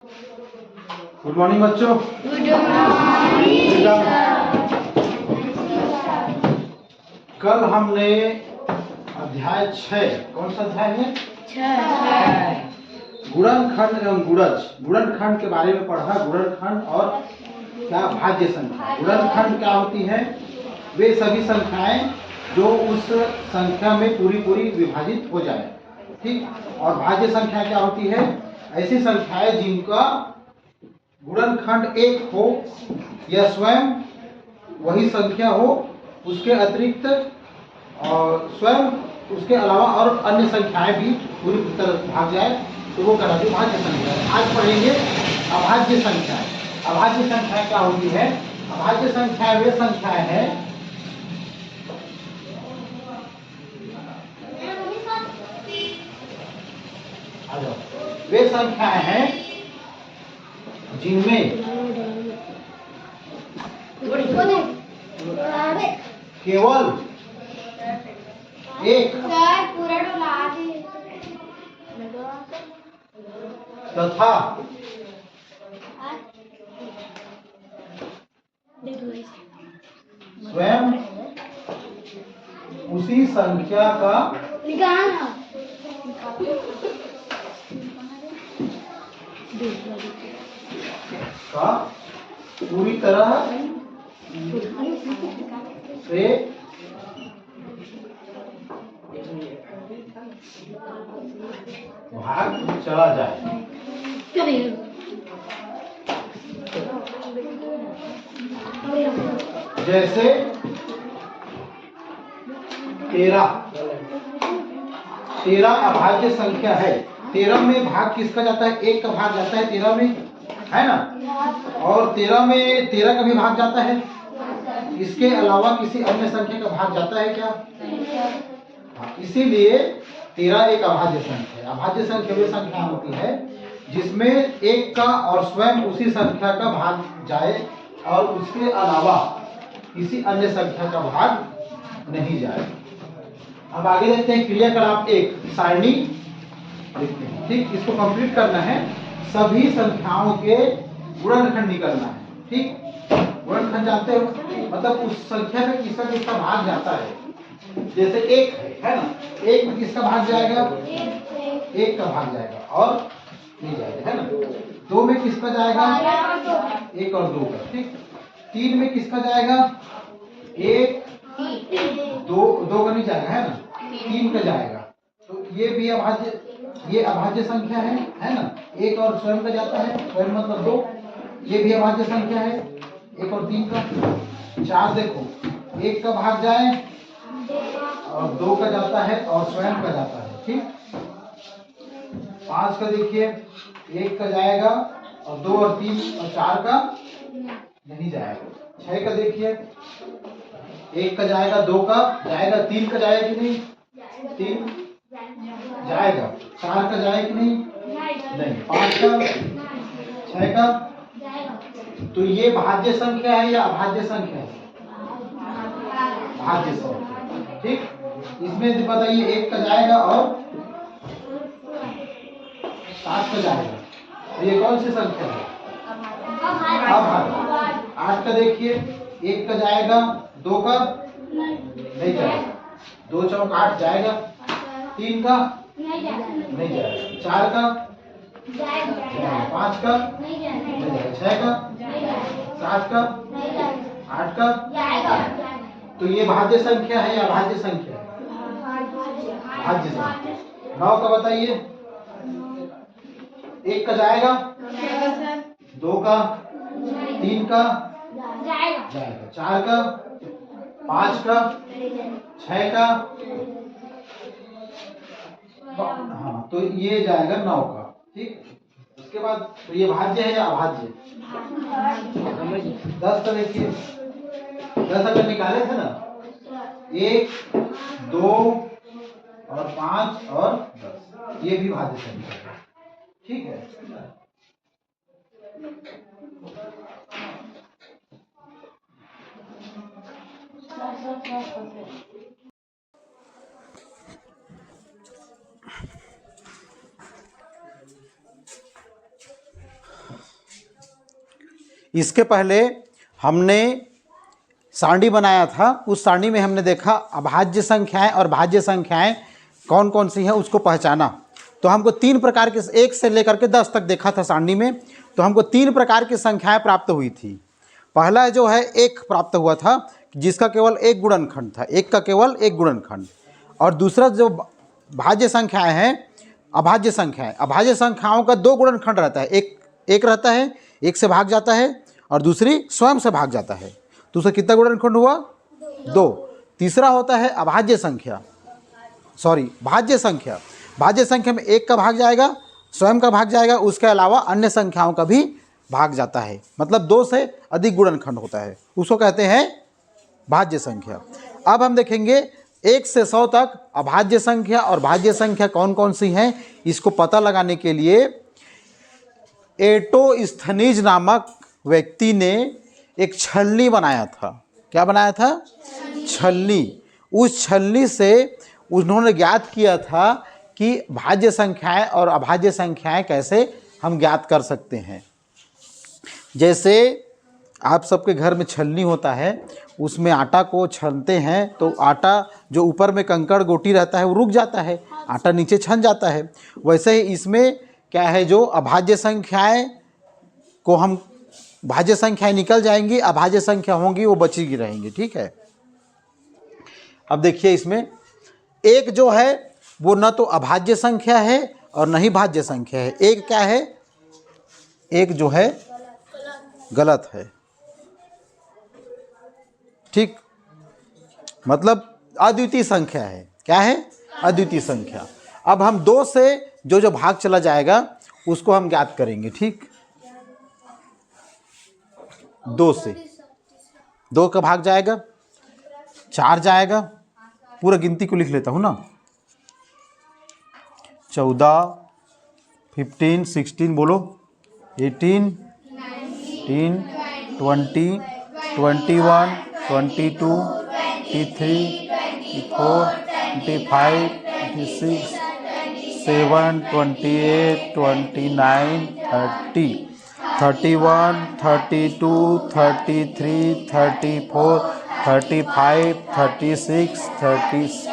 Good morning बच्चों। Good morning. कल हमने अध्याय 6, कौन सा अध्याय है? 6 गुणनखंड एवं गुणज, गुणनखंड के बारे में पढ़ा। गुणनखंड और क्या भाज्य संख्या। गुणनखंड क्या होती है? वे सभी संख्याएं जो उस संख्या में पूरी विभाजित हो जाए, ठीक। और भाज्य संख्या क्या होती है? ऐसी संख्याएं जिनका गुणनखंड एक हो या स्वयं वही संख्या हो, उसके अतिरिक्त और स्वयं उसके अलावा और अन्य संख्याएं भी पूरी तरह भाग जाए, तो वो कहलाती है भाज्य संख्या। आज पढ़ेंगे अभाज्य संख्याएं। अभाज्य संख्या क्या होती है? अभाज्य संख्या वे संख्याएं हैं वे संख्याएं हैं जिनमें केवल एक तथा स्वयं उसी संख्या का पूरी तरह से भाग चला जाए। जैसे 13 अभाज्य संख्या है। 13 में भाग किसका जाता है? एक का भाग जाता है 13 में, है ना। और 13 में 13 का भी भाग जाता है। इसके अलावा किसी अन्य संख्या का भाग जाता है क्या? इसीलिए 13 एक अभाज्य संख्या है। अभाज्य संख्या वे संख्या होती है जिसमें एक का और स्वयं उसी संख्या का भाग जाए और उसके अलावा किसी अन्य संख्या का भाग नहीं जाए। अब आगे देखते हैं क्रियाकलाप 1, सारणी देखते हैं, ठीक। इसको कंप्लीट करना है। सभी संख्याओं के गुणनखंड निकालना है, ठीक। गुणनखंड जानते हो, मतलब उस संख्या में किसका किसका भाग जाता है। जैसे 1 है ना, 1 में किसका भाग जाएगा? 1 का भाग जाएगा और नहीं जाएगा, है ना। 2 में किसका जाएगा? 1 और 2 का, ठीक। 3 में किसका जाएगा? 1 2 का नहीं जाएगा, है ना। 3 का जाएगा। तो ये भी अभाज्य, ये अभाज्य संख्या है ना। 1 और स्वयं का जाता है, स्वयं मतलब 2। ये भी अभाज्य संख्या है, 1 और 3 का। 4 देखो, 1 का भाग जाए और 2 का जाता है और स्वयं का जाता है, ठीक। 5 का देखिए, 1 का जाएगा और 2 और 3 और 4 का नहीं जाएगा। 6 का देखिए, 1 का जाएगा, 2 का जाएगा, 3 का जाएगा कि नहीं? 3 जाएगा। 4 का जाएगा कि नहीं? नहीं। 5 का, 6 का। तो ये भाज्य संख्या है या अभाज्य संख्या है? भाज्य संख्या, ठीक। इसमें बताइए 1 का जाएगा और 7 का जाएगा, तो ये कौन सी संख्या है? अभाज्य। 8 का देखिए, 1 का जाएगा, 2 का नहीं जाएगा, 2 चौक 8 जाएगा। 3 का नहीं जाएगा। 4 का जाएगा, 5 का नहीं जाएगा, 6 का, 7 का, 8 का। तो ये भाज्य संख्या है या अभाज्य संख्या है? भाज्य संख्या। 9 का बताइए, 1 का जाएगा, 2 का, 3 का जाएगा, 4 का, 5 का, 6 का। हाँ, तो ये जाएगा 9 का, ठीक। उसके बाद तो ये भाज्य है या अभाज्य? 10 का देखिए, 10 अगर निकाले थे ना, 1 2 और 5 और 10, ये भी भाज्य संख्या है, ठीक है। इसके पहले हमने सारणी बनाया था, उस सारणी में हमने देखा अभाज्य संख्याएं और भाज्य संख्याएं कौन कौन सी हैं उसको पहचाना। तो हमको 3 प्रकार के, 1 से लेकर के 10 तक देखा था सारणी में। तो हमको 3 प्रकार की संख्याएं प्राप्त हुई थी। पहला जो है 1 प्राप्त हुआ था जिसका केवल एक गुणनखंड था, 1 का केवल एक गुणनखंड। और दूसरा जो भाज्य संख्याएं हैं, अभाज्य संख्याएं, अभाज्य संख्याओं का 2 गुणनखंड रहता है, एक रहता है, 1 से भाग जाता है और दूसरी स्वयं से भाग जाता है। तो उसका कितना गुणनखंड हुआ? 2। तीसरा होता है अभाज्य संख्या, भाज्य संख्या। भाज्य संख्या में 1 का भाग जाएगा, स्वयं का भाग जाएगा, उसके अलावा अन्य संख्याओं का भी भाग जाता है, मतलब 2 से अधिक गुणनखंड होता है, उसको कहते हैं भाज्य संख्या। अब हम देखेंगे 1 से 100 तक अभाज्य संख्या और भाज्य संख्या कौन कौन सी हैं। इसको पता लगाने के लिए एटोस्थनीज नामक व्यक्ति ने एक छलनी बनाया था। क्या बनाया था? छलनी। उस छलनी से उन्होंने ज्ञात किया था कि भाज्य संख्याएं और अभाज्य संख्याएं कैसे हम ज्ञात कर सकते हैं। जैसे आप सबके घर में छलनी होता है, उसमें आटा को छनते हैं तो आटा जो ऊपर में कंकड़ गोटी रहता है वो रुक जाता है, आटा नीचे छन जाता है। वैसे ही इसमें क्या है, जो अभाज्य संख्याएं को हम, भाज्य संख्याएं निकल जाएंगी, अभाज्य संख्या होंगी वो बची रहेंगी। ठीक है। अब देखिए इसमें 1 जो है वो न तो अभाज्य संख्या है और न ही भाज्य संख्या है। 1 क्या है? 1 जो है गलत है। ठीक, मतलब अद्वितीय संख्या है। क्या है? अद्वितीय संख्या। अब हम 2 से जो भाग चला जाएगा उसको हम ज्ञात करेंगे। ठीक, 2 से 2 का भाग जाएगा, 4 जाएगा, पूरा गिनती को लिख लेता हूँ ना, 14, 15, 16 बोलो, 18, 19, 20, 21, 22, 23, 24, 25, 26, 27, 28, 29, 30, 31, 32, 33, 34, 35, 36, 37,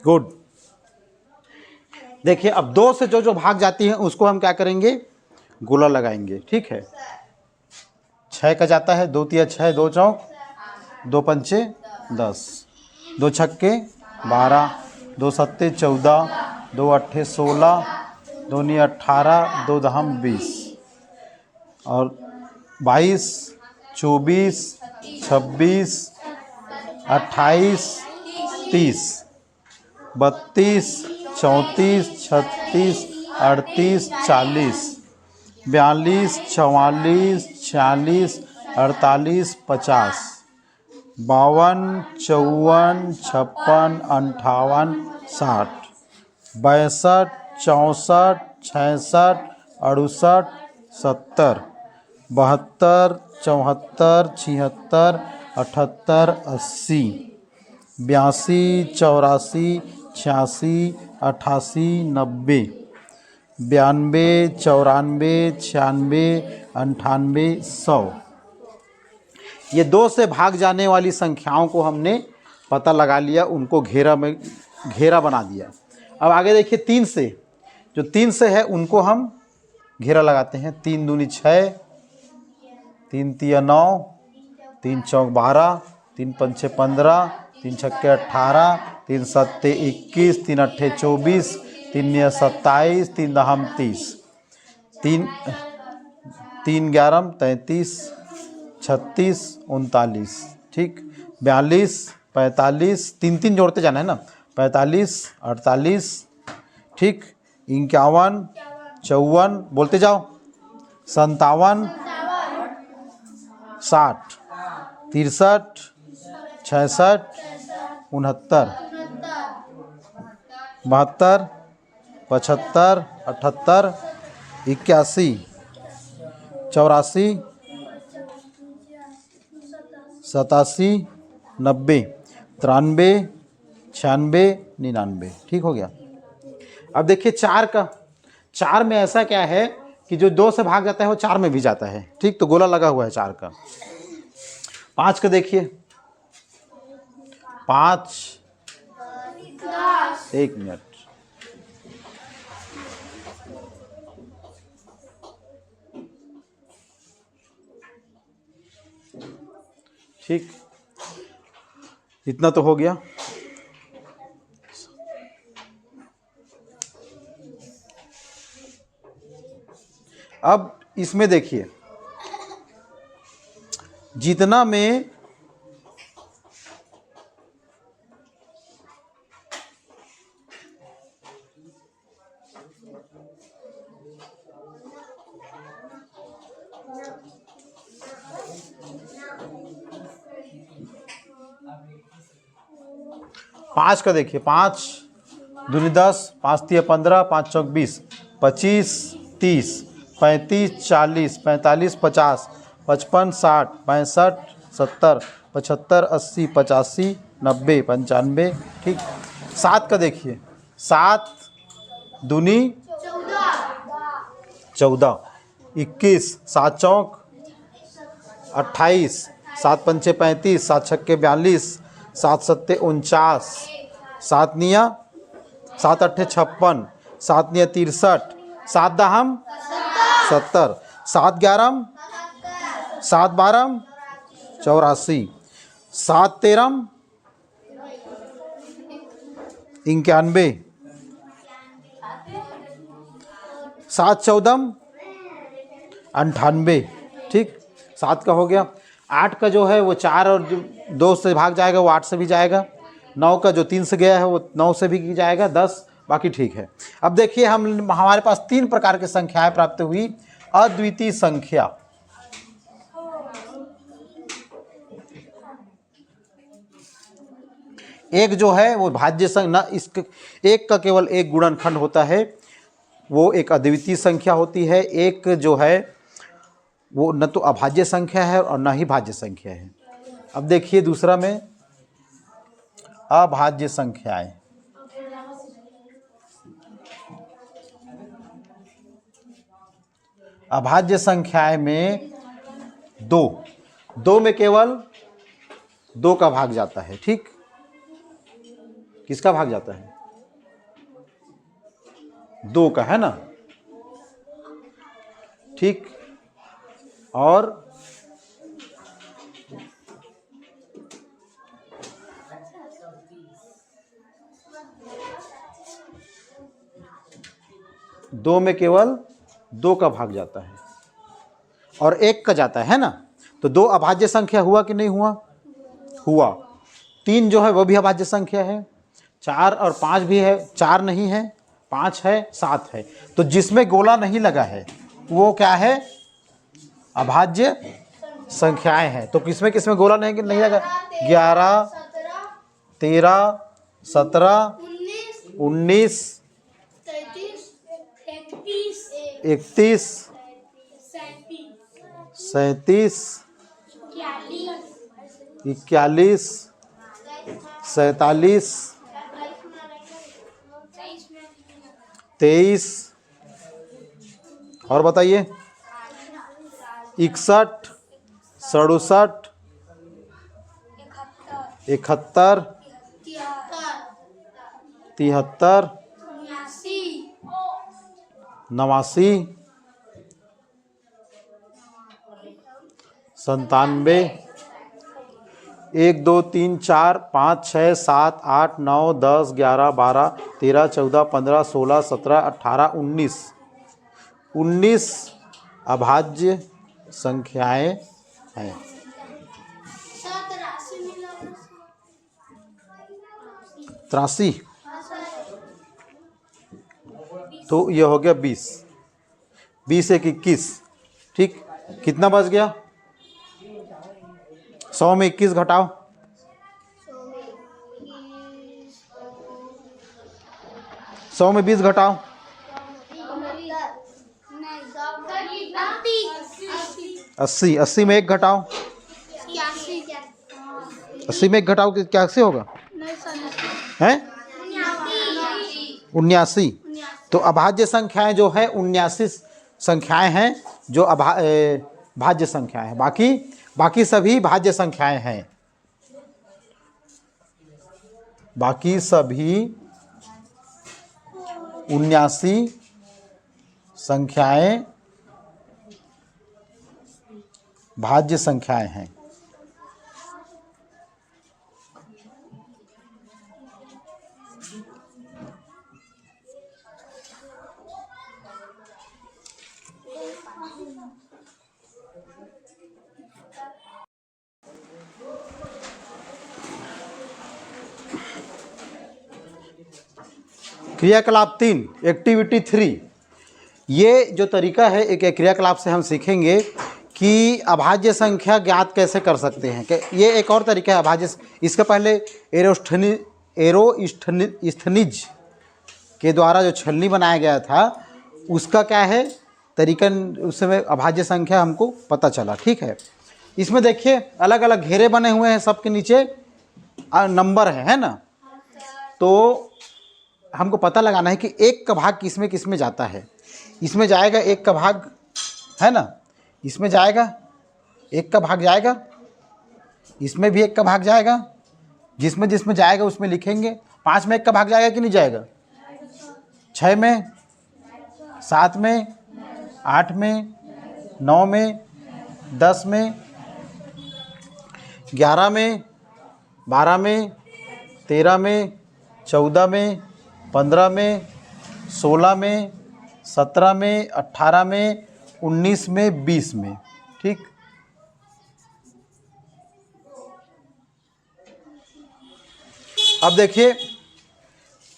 गुड। देखिए अब 2 से जो भाग जाती हैं उसको हम क्या करेंगे? गोला लगाएंगे। ठीक है। 6 का जाता है, 2 तिया 6, 2 चौक, 2 पंचे 10, 2 छक्के 12, 2 सत्ते 14, 2 अट्ठे 16, 2 नी 18, 2 दहम 20 और 22, 24, 26, 28, 30, 32, 34, 36, 38, 40, 42, 44, 46, 48, 50, 52, 54, 56, 58, 60, 62, 64, 66, 68, 70, 72, 74, 76, 78, 80, 82, 84, 86, 88, 90, 92, 94, 96, 98, 100। ये 2 से भाग जाने वाली संख्याओं को हमने पता लगा लिया, उनको घेरा बना दिया। अब आगे देखिए 3 से, जो 3 से है उनको हम घेरा लगाते हैं। 3 दूनी 6, 3 तिया 9, 3 चौक 12, 3 पंचे 15, 3 छक्के 18, 3 सत्ते 21, 3 अट्ठे 24, 3 निया 27, 3 दहम 30, 3 11 33, 36 39, ठीक, 42 45, 3 3 जोड़ते जाना है ना, 45 48, ठीक, 51 54, बोलते जाओ, 57 60 63 66 69 72 75 78 81 84 87 90 93 96 99, ठीक हो गया। अब देखिए 4 का, 4 में ऐसा क्या है कि जो 2 से भाग जाता है वो 4 में भी जाता है, ठीक, तो गोला लगा हुआ है 4 का। 5 का देखिए, 5 1 मिनट, ठीक, इतना तो हो गया। अब इसमें देखिए, जितना में पाँच का देखिए, 5 दूनी 10, 5 तिया 15, 5 चौक 20, 25 30 35 40 45 50 55 60 65 70 75 80 85 90 95, ठीक। 7 का देखिए, 7 दूनी 14, 21, 7 चौक 28, 7 पंचे 35, 7 छक्के 42, 7 सत्ते 49, 7 निया 7 अट्ठे 56, 7 निया 63, 7 दहम 70, 7 11, 7 12 84, 7 13 91, 7 14 98, ठीक। 7 का हो गया। 8 का जो है वो 4 और 2 से भाग जाएगा, वो 8 से भी जाएगा। 9 का जो 3 से गया है वो 9 से भी जाएगा, 10 बाकी ठीक है। अब देखिए हमारे पास 3 प्रकार की संख्याएं प्राप्त हुई। अद्वितीय संख्या, एक जो है वो भाज्य संख्या, ना इसके एक का केवल एक गुणनखंड होता है, वो एक अद्वितीय संख्या होती है। एक जो है वो न तो अभाज्य संख्या है और न ही भाज्य संख्या है। अब देखिए दूसरा में अभाज्य संख्याएं, अभाज्य संख्याएं में 2 में केवल 2 का भाग जाता है, ठीक। किसका भाग जाता है? 2 का, है ना, ठीक। और 2 में केवल 2 का भाग जाता है और 1 का जाता है ना, तो 2 अभाज्य संख्या हुआ कि नहीं हुआ? हुआ। 3 जो है वो भी अभाज्य संख्या है। 4 और 5 भी है, 4 नहीं है, 5 है, 7 है। तो जिसमें गोला नहीं लगा है वो क्या है? अभाज्य संख्याएं हैं। तो किसमें किसमें गोला नहीं लगा? 11 13 17 19 31 37 41 47 23 और बताइए 61, 67, 71, 73, 89, 97, 1 2 3 4 5 6 7 8 9 10 11 12 13 14 15 16 17 18 19 19 अभाज्य संख्याएं हैं। 83, तो ये हो गया 20, 20 एक 21, ठीक। कितना बच गया? 100 में 21 घटाओ, 100 में 20 घटाओ, 80, 80 में 1 घटाओ, 80 में 1 घटाओ कि क्या से होगा? हैं 79। तो अभाज्य संख्याएं जो है 79 संख्याएं हैं जो भाज्य संख्याएं हैं, बाकी सभी भाज्य संख्याएं हैं, बाकी सभी 79 संख्याएं भाज्य संख्याएं हैं। क्रियाकलाप 3, एक्टिविटी 3। ये जो तरीका है एक क्रियाकलाप से हम सीखेंगे कि अभाज्य संख्या ज्ञात कैसे कर सकते हैं। कि ये एक और तरीका है अभाज्य, इसके पहले एरोस्थनीज के द्वारा जो छलनी बनाया गया था उसका क्या है तरीका, उस समय अभाज्य संख्या हमको पता चला, ठीक है। इसमें देखिए अलग अलग घेरे बने हुए हैं, सबके नीचे नंबर है ना। तो हमको पता लगाना है कि 1 का भाग किसमें किसमें जाता है। इसमें जाएगा 1 का भाग, है ना, इसमें जाएगा 1 का भाग जाएगा, इसमें भी 1 का भाग जाएगा, जिसमें जिसमें जाएगा उसमें लिखेंगे। 5 में 1 का भाग जाएगा कि नहीं जाएगा? 6 में, 7 में, 8 में, 9 में, 10 में, 11 में, 12 में, 13 में, 14 में, 15 में, 16 में, 17 में, 18 में, 19 में, 20 में, ठीक। अब देखिए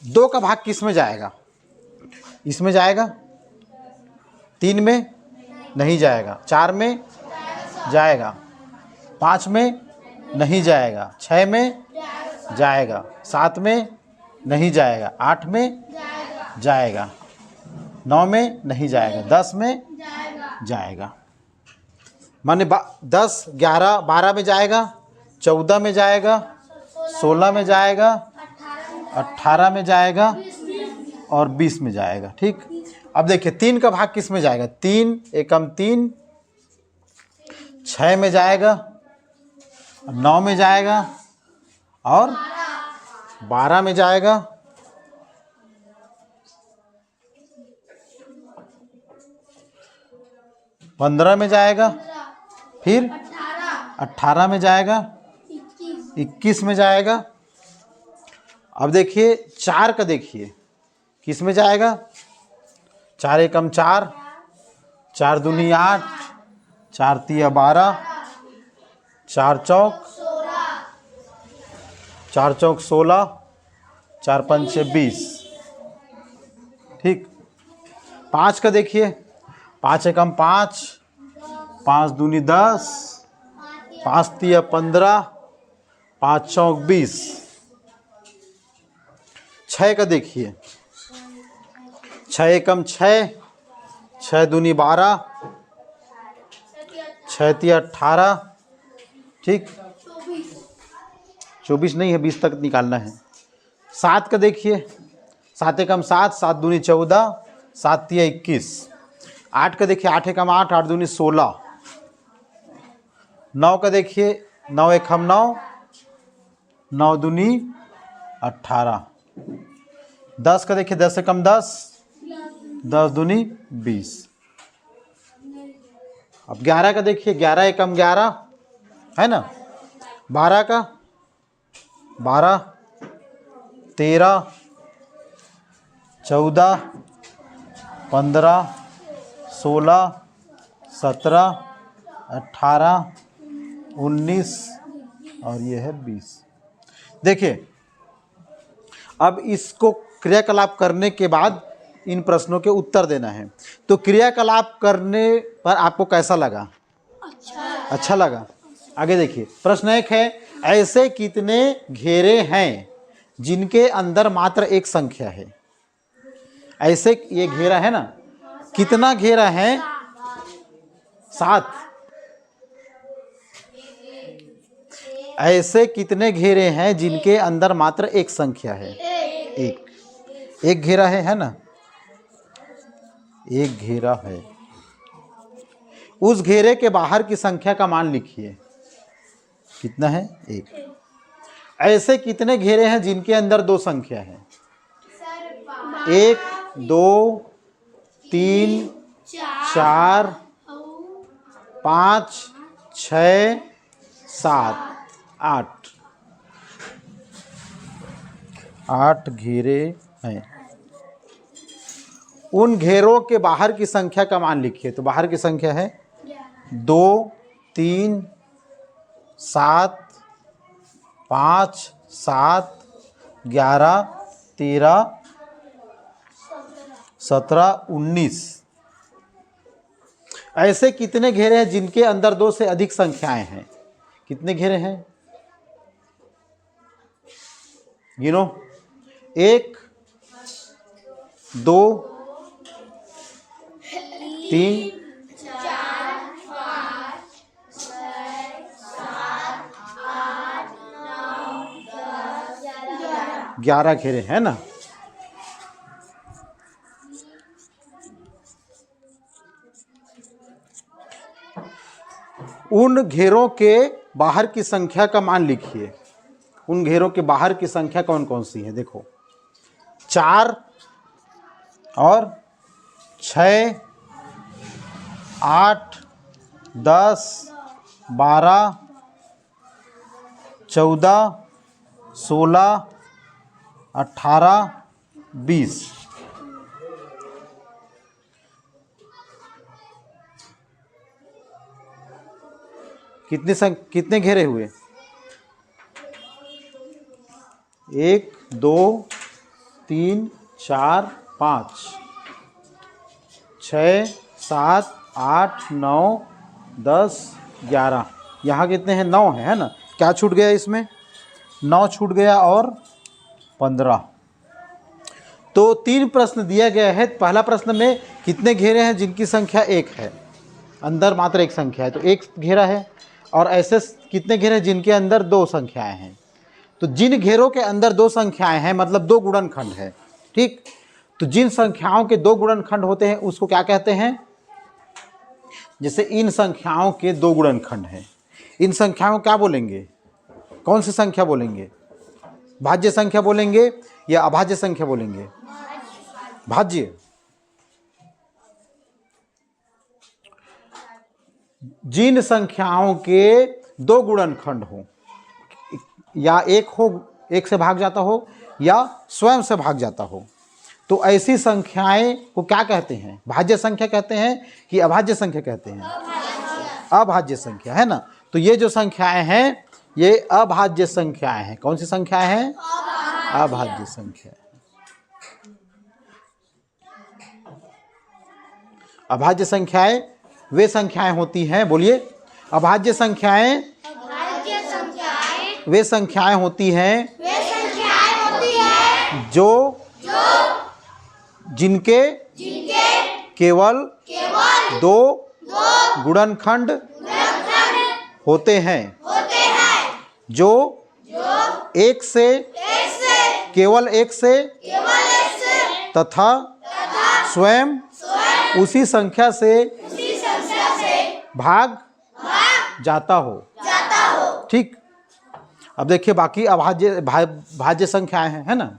2 का भाग किस में जाएगा? इसमें जाएगा, 3 में नहीं जाएगा, 4 में जाएगा, 5 में नहीं जाएगा, 6 में जाएगा, 7 में नहीं जाएगा, 8 में जाएगा, 9 में नहीं जाएगा, 10 में जाएगा। माने 10, 11, 12 में जाएगा, 14 में जाएगा, 16 में जाएगा, 18 में जाएगा और 20 में जाएगा, ठीक। अब देखिए 3 का भाग किस में जाएगा? 3 एकम 3, 6 में जाएगा, 9 में जाएगा और 12 में जाएगा, 15 में जाएगा, फिर 18 में जाएगा, 21 में जाएगा। अब देखिए 4 का देखिए किस में जाएगा? 4 एकम 4, 4 दूनी 8, 4 तिया 12, 4 चौक 16, 4 पंचे 20, ठीक। 5 का देखिए, 5 एकम 5, 5 दूनी 10, 5 तिया 15, 5 चौक 20। 6 का देखिए, 6 एकम 6, 6 दूनी 12, 6 तिया 18, ठीक। 24 नहीं है, 20 तक निकालना है। 7 का देखिए, 7 एकम 7, 7 दूनी 14, 7 तिया 21। 8 का देखिए, 8 एकम 8, 8 दूनी 16, 9 का देखिए, 9 एक हम 9, 9 दूनी 18। 10 का देखिए, 10 से कम 10, 10 दूनी 20। अब 11 का देखिए, 11 एक कम 11 है ना। 12 का 12, 13, 14, 15, 16, 17, 18, 19 और ये है 20। देखिए, अब इसको क्रियाकलाप करने के बाद इन प्रश्नों के उत्तर देना है। तो क्रियाकलाप करने पर आपको कैसा लगा? अच्छा लगा। आगे देखिए, प्रश्न 1 है, ऐसे कितने घेरे हैं जिनके अंदर मात्र एक संख्या है? ऐसे, ये घेरा है ना, कितना घेरा है? 7। ऐसे कितने घेरे हैं जिनके अंदर मात्र एक संख्या है? एक घेरा है ना, एक घेरा है। उस घेरे के बाहर की संख्या का मान लिखिए। कितना है? 1। ऐसे कितने घेरे हैं जिनके अंदर 2 संख्या है? 1, 2, 3, 4, 5, 6, 7, 8। 8 घेरे हैं। उन घेरों के बाहर की संख्या का मान लिखिए। तो बाहर की संख्या है 2, 3, 7, 5, 7, 11, 13, 17, 19। ऐसे कितने घेरे हैं जिनके अंदर 2 से अधिक संख्याएं हैं? कितने घेरे हैं? गिनो। 1, 2, 3, 11 घेरे हैं ना। उन घेरों के बाहर की संख्या का मान लिखिए। उन घेरों के बाहर की संख्या कौन कौन सी है? देखो, 4 और 6, 8, 10, 12, 14, 16, 18, 20। कितने घेरे हुए? 1, 2, 3, 4, 5, 6, 7, 8, 9, 10, 11। यहाँ कितने हैं? 9 है ना। क्या छूट गया इसमें? 9 छूट गया और 15। तो 3 प्रश्न दिया गया है। पहला प्रश्न में कितने घेरे हैं जिनकी संख्या 1 है, अंदर मात्र एक संख्या है, तो 1 घेरा है। और ऐसे कितने घेरे हैं जिनके अंदर 2 संख्याएं हैं? तो जिन घेरों के अंदर 2 संख्याएं हैं मतलब 2 गुणनखंड है। ठीक, तो जिन संख्याओं के 2 गुणनखंड होते हैं उसको क्या कहते हैं? जैसे इन संख्याओं के 2 गुणनखंड हैं, इन संख्याओं को क्या बोलेंगे? कौन सी संख्या बोलेंगे? भाज्य संख्या बोलेंगे या अभाज्य संख्या बोलेंगे? भाज्य। जिन संख्याओं के 2 गुणनखंड हो, या एक से भाग जाता हो या स्वयं से भाग जाता हो, तो ऐसी संख्याएं को क्या कहते हैं? भाज्य संख्या कहते हैं कि अभाज्य संख्या कहते हैं? अभाज्य संख्या है ना। तो ये जो संख्याएं हैं ये अभाज्य संख्याएं हैं। कौन सी संख्याएं हैं? अभाज्य संख्या। अभाज्य संख्याएं वे संख्याएं होती हैं, बोलिए। अभाज्य संख्याएं वे संख्याएं होती हैं जो जिनके केवल 2 गुणनखंड होते हैं, जो एक से केवल एक से तथा स्वयं उसी संख्या से भाग जाता हो। ठीक, अब देखिए बाकी अभाज्य भाज्य संख्याएं हैं, है ना।